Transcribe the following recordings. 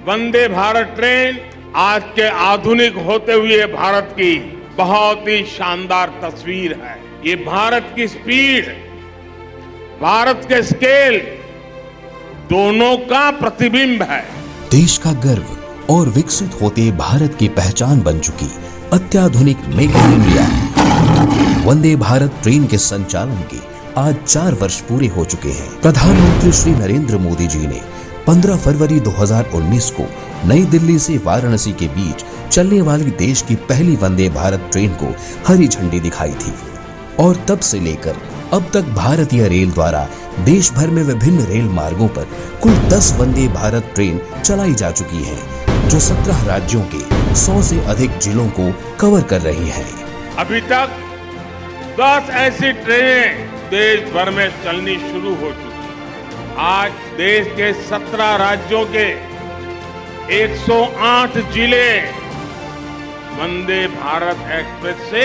वंदे Bharat train आज के आधुनिक होते हुए भारत की बहुत ही शानदार तस्वीर है। ये भारत की स्पीड, भारत के स्केल दोनों का प्रतिबिंब है। देश का गर्व और विकसित होते भारत की पहचान बन चुकी अत्याधुनिक make in India Vande Bharat train के संचालन के आज 4 वर्ष पूरे हो चुके हैं। प्रधानमंत्री श्री नरेंद्र मोदी जी ने 15 फरवरी 2019 को नई दिल्ली से वाराणसी के बीच चलने वाली देश की पहली वंदे भारत ट्रेन को हरी झंडी दिखाई थी और तब से लेकर अब तक भारतीय रेल द्वारा देश भर में विभिन्न रेल मार्गों पर कुल 10 वंदे भारत ट्रेन चलाई जा चुकी हैं, जो 17 राज्यों के 100 से अधिक जिलों को कवर कर रही हैं। अभी तक 10 ऐसी ट्रेनें देश भर में चलनी शुरू हो चुकी हैं। आज देश के 17 राज्यों के 108 जिले वंदे भारत एक्सप्रेस से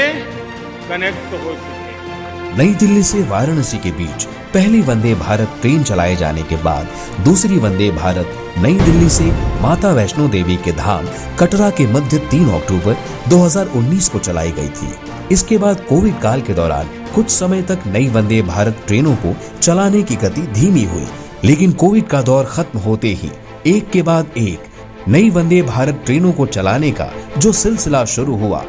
कनेक्ट हो चुके हैं। नई दिल्ली से वाराणसी के बीच पहली वंदे भारत ट्रेन चलाए जाने के बाद दूसरी वंदे भारत नई दिल्ली से माता वैष्णो देवी के धाम कटरा के मध्य 3 अक्टूबर 2019 को चलाई गई थी। इसके बाद कोविड काल के दौरान कुछ समय तक नई वंदे भारत ट्रेनों को चलाने की गति धीमी हुई, लेकिन कोविड का दौर खत्म होते ही एक के बाद एक नई वंदे भारत ट्रेनों को चलाने का जो सिलसिला शुरू हुआ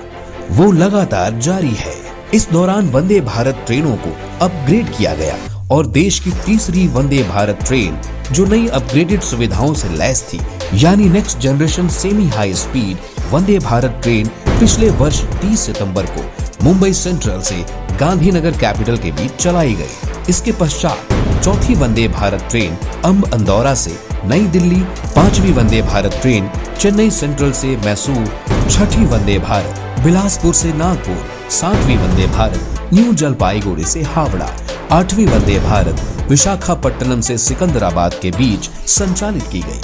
वो लगातार जारी है। इस दौरान वंदे भारत ट्रेनों को अपग्रेड किया गया और देश की तीसरी वंदे भारत ट्रेन जो नई अपग्रेडेड सुविधाओं से लैस थी, यानी next generation semi high speed Vande Bharat train पिछले वर्ष 30 सितंबर को मुंबई सेंट्रल से गांधीनगर कैपिटल के बीच चलाई गई। इसके पश्चात चौथी वंदे भारत ट्रेन अंब अंदौरा से नई दिल्ली, 5वीं वंदे भारत ट्रेन चेन्नई सेंट्रल से मैसूर, 6ठी वंदे भारत बिलासपुर से नागपुर, 7वीं वंदे भारत न्यू जलपाईगुड़ी से हावड़ा, 8वीं वंदे भारत विशाखापट्टनम से सिकंदराबाद के बीच संचालित की गई।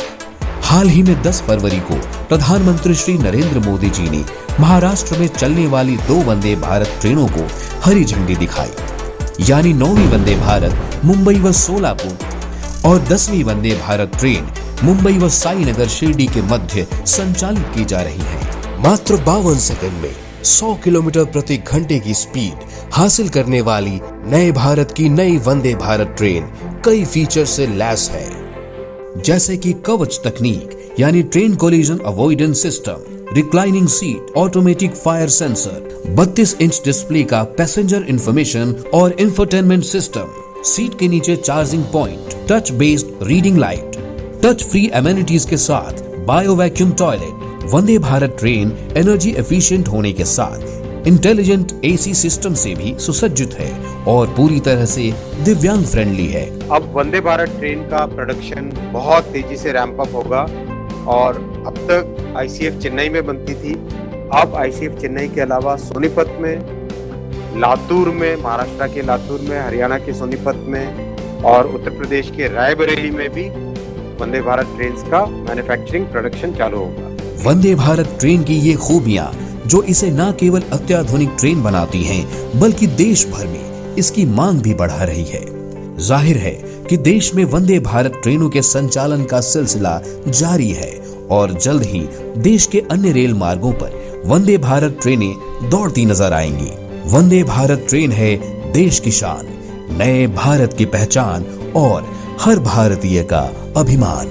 हाल ही में 10 फरवरी को प्रधानमंत्री श्री नरेंद्र मोदी जी ने महाराष्ट्र में चलने वाली 2 वंदे भारत ट्रेनों को हरी झंडी दिखाई, यानी 9वीं वंदे भारत मुंबई व सोलापुर और 10वीं वंदे भारत ट्रेन मुंबई व साईनगर शिरडी के मध्य संचालित की जा रही है। मात्र 52 सेकंड में 100 किलोमीटर प्रति घंटे की स्पीड हासिल करने वाली नए भारत की नई वंदे भारत ट्रेन कई फीचर से लैस है, जैसे कि कवच तकनीक यानी train collision avoidance system, reclining seat, automatic fire sensor, 32 inch display का पैसेंजर इंफॉर्मेशन और इंफोटेनमेंट सिस्टम, सीट के नीचे charging point, touch based reading light, touch free amenities के साथ बायो वैक्यूम टॉयलेट। वंदे भारत ट्रेन एनर्जी एफिशिएंट होने के साथ intelligent AC system से भी सुसज्जित है और पूरी तरह से दिव्यांग फ्रेंडली है। अब वंदे भारत ट्रेन का प्रोडक्शन बहुत तेजी से रैंप अप होगा और अब तक आईसीएफ चेन्नई में बनती थी, अब आईसीएफ चेन्नई के अलावा सोनीपत में, लातूर में, महाराष्ट्र के लातूर में, हरियाणा के सोनीपत में और उत्तर प्रदेश के रायबरेली में भी वंदे भारत ट्रेन का मैन्युफैक्चरिंग प्रोडक्शन चालू होगा। वंदे भारत ट्रेन की ये खूबियां जो इसे न केवल अत्याधुनिक ट्रेन बनाती हैं, बल्कि देश भर में इसकी मांग भी बढ़ा रही है। जाहिर है कि देश में वंदे भारत ट्रेनों के संचालन का सिलसिला जारी है और जल्द ही देश के अन्य रेल मार्गों पर वंदे भारत ट्रेनें दौड़ती नजर आएंगी। वंदे भारत ट्रेन है देश की शान, नए भारत की पहचान और हर भारतीय का अभिमान।